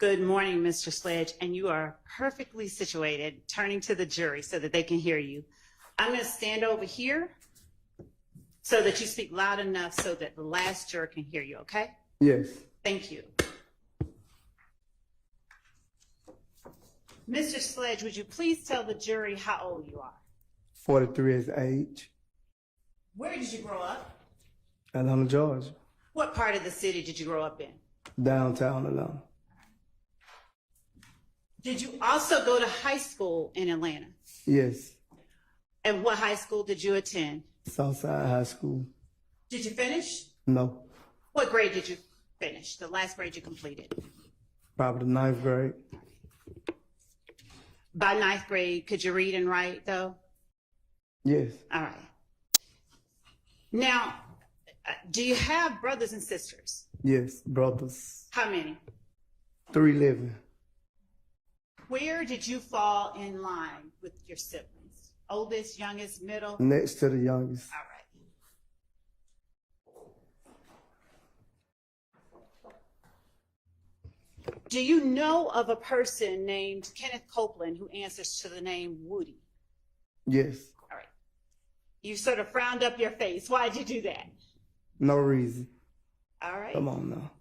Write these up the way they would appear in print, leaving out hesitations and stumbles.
Good morning, Mr. Sledge, and you are perfectly situated, turning to the jury so that they can hear you. I'm going to stand over here so that you speak loud enough so that the last juror can hear you, okay? Yes. Thank you. Mr. Sledge, would you please tell the jury how old you are? 43 is age. Where did you grow up? Atlanta, Georgia. What part of the city did you grow up in? Downtown Atlanta. Did you also go to high school in Atlanta? Yes. And what high school did you attend? Southside High School. Did you finish? No. What grade did you finish? The last grade you completed? Probably the 9th grade. By 9th grade, could you read and write though? Yes. All right. Now, do you have brothers and sisters? Yes, brothers. How many? 3 living. Where did you fall in line with your siblings? Oldest, youngest, middle? Next to the youngest. All right. Do you know of a person named Kenneth Copeland who answers to the name Woody? Yes. All right. You sort of frowned up your face. Why'd you do that? No reason. All right. Come on now.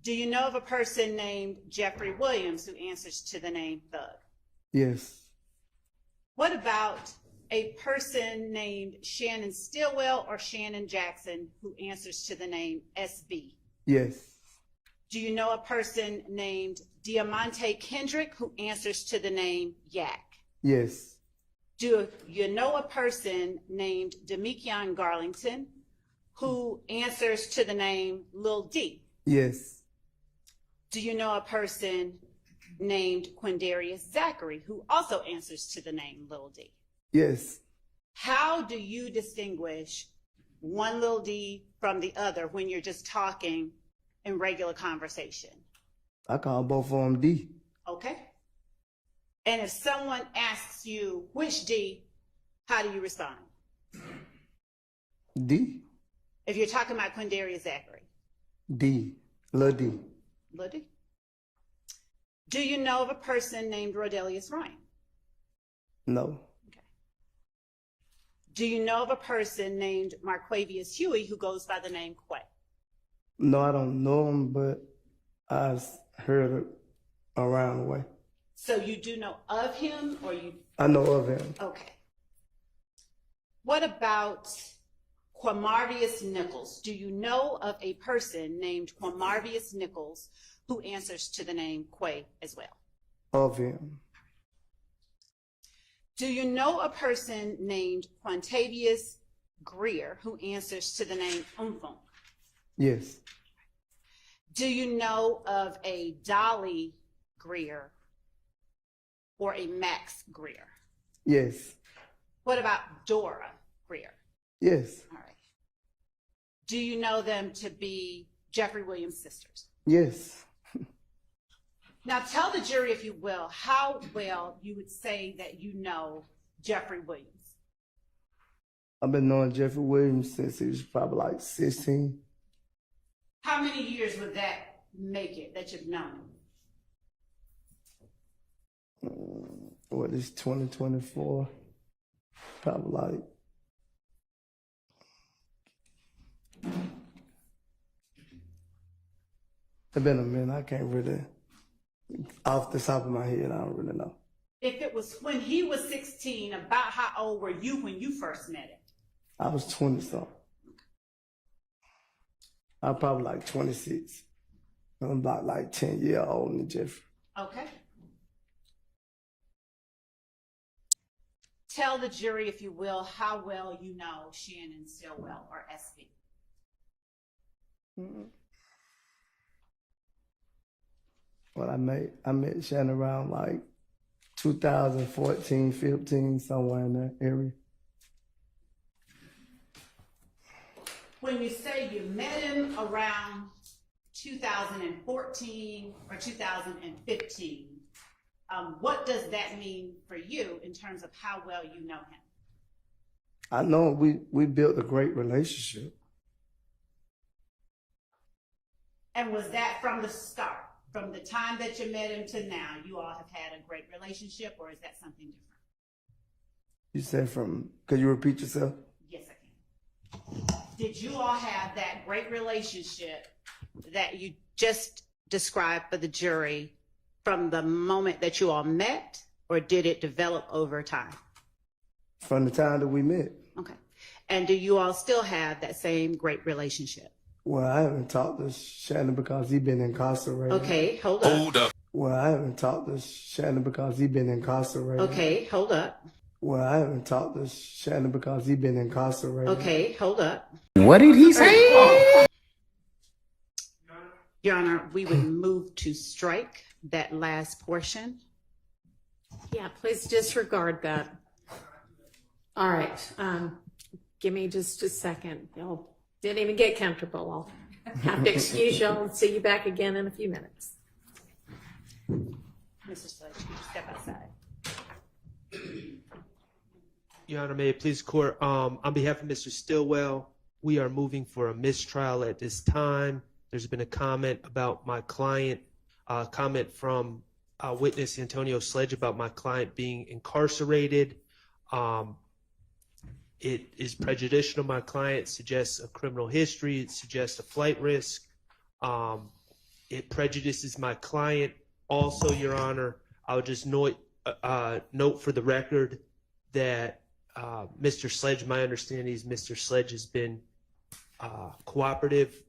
Do you know of a person named Jeffrey Williams who answers to the name Thug? Yes. What about a person named Shannon Stillwell or Shannon Jackson who answers to the name SB? Yes. Do you know a person named Diamante Kendrick who answers to the name Yak? Yes. Do you know a person named Demekion Garlington who answers to the name Lil D? Yes. Do you know a person named Quindarius Zachary who also answers to the name Lil D? Yes. How do you distinguish one Lil D from the other when you're just talking in regular conversation? I call both of them D. Okay. And if someone asks you which D, how do you respond? D. If you're talking about Quindarius Zachary? D. Lil D. Lil D. Do you know of a person named Rodelius Ryan? No. Okay. Do you know of a person named Marquavius Huey who goes by the name Quay? No, I don't know him, but I've heard it around the way. So you do know of him, or you? I know of him. Okay. What about Quamarvius Nichols? Do you know of a person named Quamarvius Nichols who answers to the name Quay as well? Of him. Do you know a person named Quantavius Greer who answers to the name Thunk? Yes. Do you know of a Dolly Greer or a Max Greer? Yes. What about Dora Greer? Yes. All right. Do you know them to be Jeffrey Williams' sisters? Yes. Now tell the jury, if you will, how well you would say that you know Jeffrey Williams. I've been knowing Jeffrey Williams since he was probably like 16. How many years would that make it that you've known him? What is 2024? Probably like it's been a minute. I can't really, off the top of my head, I don't really know. If it was when he was 16, about how old were you when you first met him? I was 20 something. I was probably like 26. I'm about like 10 years older than Jeffrey. Okay. Tell the jury, if you will, how well you know Shannon Stillwell or SB. Well, I met Shannon around like 2014, 15, somewhere in that area. When you say you met him around 2014 or 2015, what does that mean for you in terms of how well you know him? I know we built a great relationship. And was that from the start? From the time that you met him to now, you all have had a great relationship, or is that something different? You said from, could you repeat yourself? Yes, I can. Did you all have that great relationship that you just described for the jury from the moment that you all met, or did it develop over time? From the time that we met. Okay. And do you all still have that same great relationship? Well, I haven't talked to Shannon because he's been incarcerated. Okay, hold up. Hold up. Well, I haven't talked to Shannon because he's been incarcerated. Okay, hold up. Well, I haven't talked to Shannon because he's been incarcerated. Okay, hold up. What did he say? Your Honor, we would move to strike that last portion. Yeah, please disregard that. All right, give me just a second. Y'all didn't even get comfortable. I'll have to excuse y'all and see you back again in a few minutes. Mr. Sledge, could you step outside? Your Honor, may it please the court. On behalf of Mr. Stillwell, we are moving for a mistrial at this time. There's been a comment about my client, comment from witness Antonio Sledge about my client being incarcerated. It is prejudicial to my client, suggests a criminal history, it suggests a flight risk. It prejudices my client. Also, Your Honor, I would just note for the record that Mr. Sledge, my understanding is Mr. Sledge has been cooperative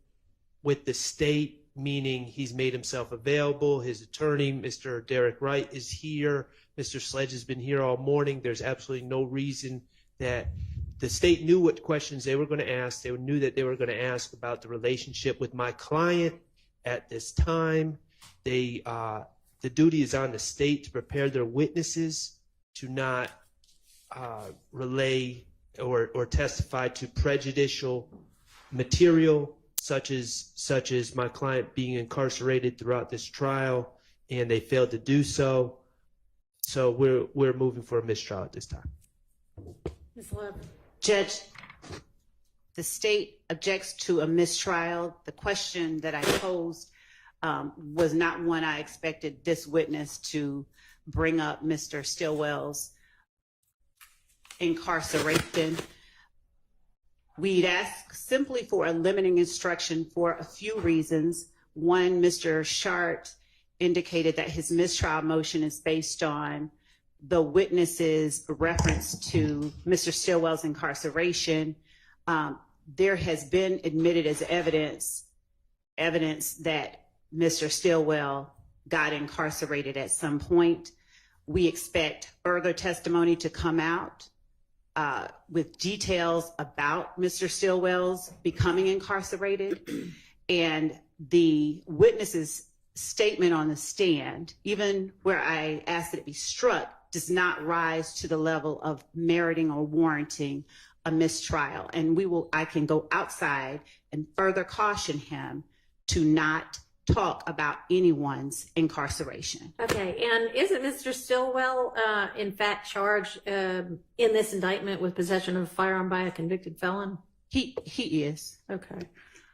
with the state, meaning he's made himself available. His attorney, Mr. Derek Wright, is here. Mr. Sledge has been here all morning. There's absolutely no reason that the state knew what questions they were going to ask. They knew that they were going to ask about the relationship with my client at this time. The duty is on the state to prepare their witnesses to not relay or testify to prejudicial material such as my client being incarcerated throughout this trial, and they failed to do so. So we're moving for a mistrial at this time. Ms. Love. Judge, the state objects to a mistrial. The question that I posed was not one I expected this witness to bring up, Mr. Stillwell's incarceration. We'd ask simply for a limiting instruction for a few reasons. One, Mr. Shart indicated that his mistrial motion is based on the witness's reference to Mr. Stillwell's incarceration. There has been admitted as evidence that Mr. Stillwell got incarcerated at some point. We expect further testimony to come out with details about Mr. Stillwell's becoming incarcerated, and the witness's statement on the stand, even where I asked that it be struck, does not rise to the level of meriting or warranting a mistrial. And I can go outside and further caution him to not talk about anyone's incarceration. Okay, and isn't Mr. Stillwell in fact charged in this indictment with possession of a firearm by a convicted felon? He is. Okay.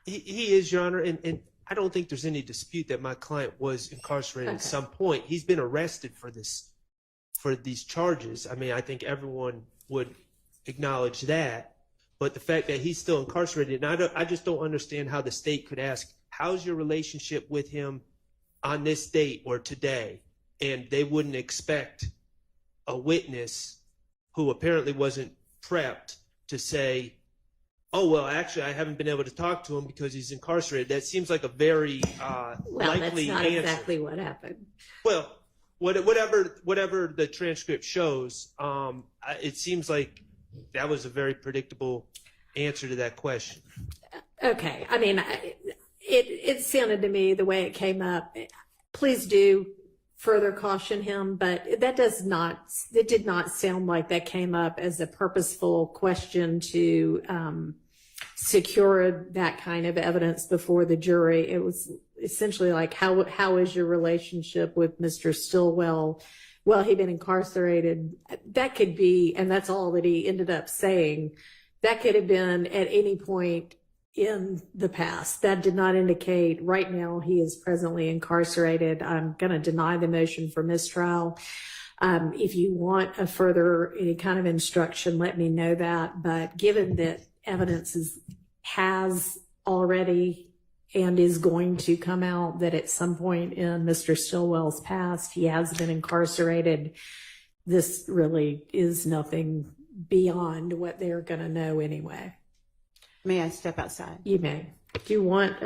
He is, Your Honor, and I don't think there's any dispute that my client was incarcerated at some point. He's been arrested for these charges. I mean, I think everyone would acknowledge that. But the fact that he's still incarcerated, and I just don't understand how the state could ask, how's your relationship with him on this date or today? And they wouldn't expect a witness who apparently wasn't prepped to say, oh, well, actually, I haven't been able to talk to him because he's incarcerated. That seems like a very likely that's not answer. exactly what happened. Well, whatever the transcript shows, it seems like that was a very predictable answer to that question. Okay, I mean, it sounded to me the way it came up. Please do further caution him, but it did not sound like that came up as a purposeful question to secure that kind of evidence before the jury. It was essentially like, how is your relationship with Mr. Stillwell? Well, he'd been incarcerated. That could be, and that's all that he ended up saying. That could have been at any point in the past. That did not indicate right now he is presently incarcerated. I'm going to deny the motion for mistrial. If you want a further any kind of instruction, let me know that. But given that evidence has already and is going to come out that at some point in Mr. Stillwell's past, he has been incarcerated, this really is nothing beyond what they're going to know anyway. May I step outside? You may. Do you want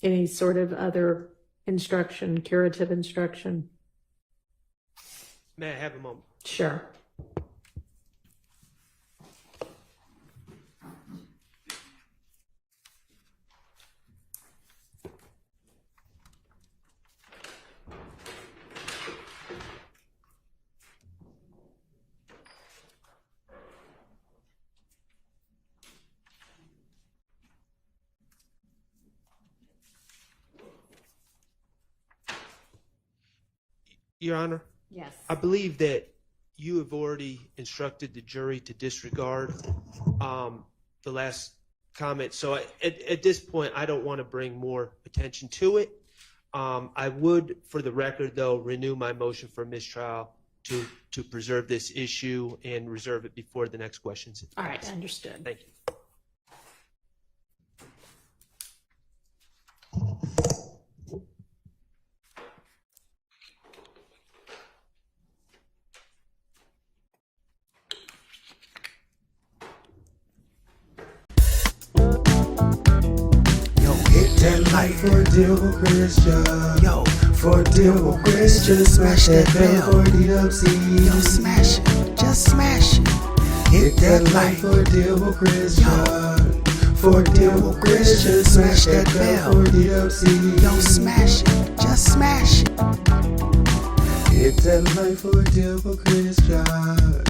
any sort of other instruction, curative instruction? May I have a moment? Sure. Your Honor, Yes. I believe that you have already instructed the jury to disregard the last comment. So at this point, I don't want to bring more attention to it. I would, for the record, though, renew my motion for mistrial to preserve this issue and reserve it before the next questions. All right, understood. Thank you. That light for deal with Christian. Yo, for deal with Christian. Smash that bell for DWC. Yo, smash it, just smash it. Hit that light for deal with Christian. For deal with Christian. Smash that bell for DWC. Yo, smash it, just smash it. Hit that light for deal with Christian.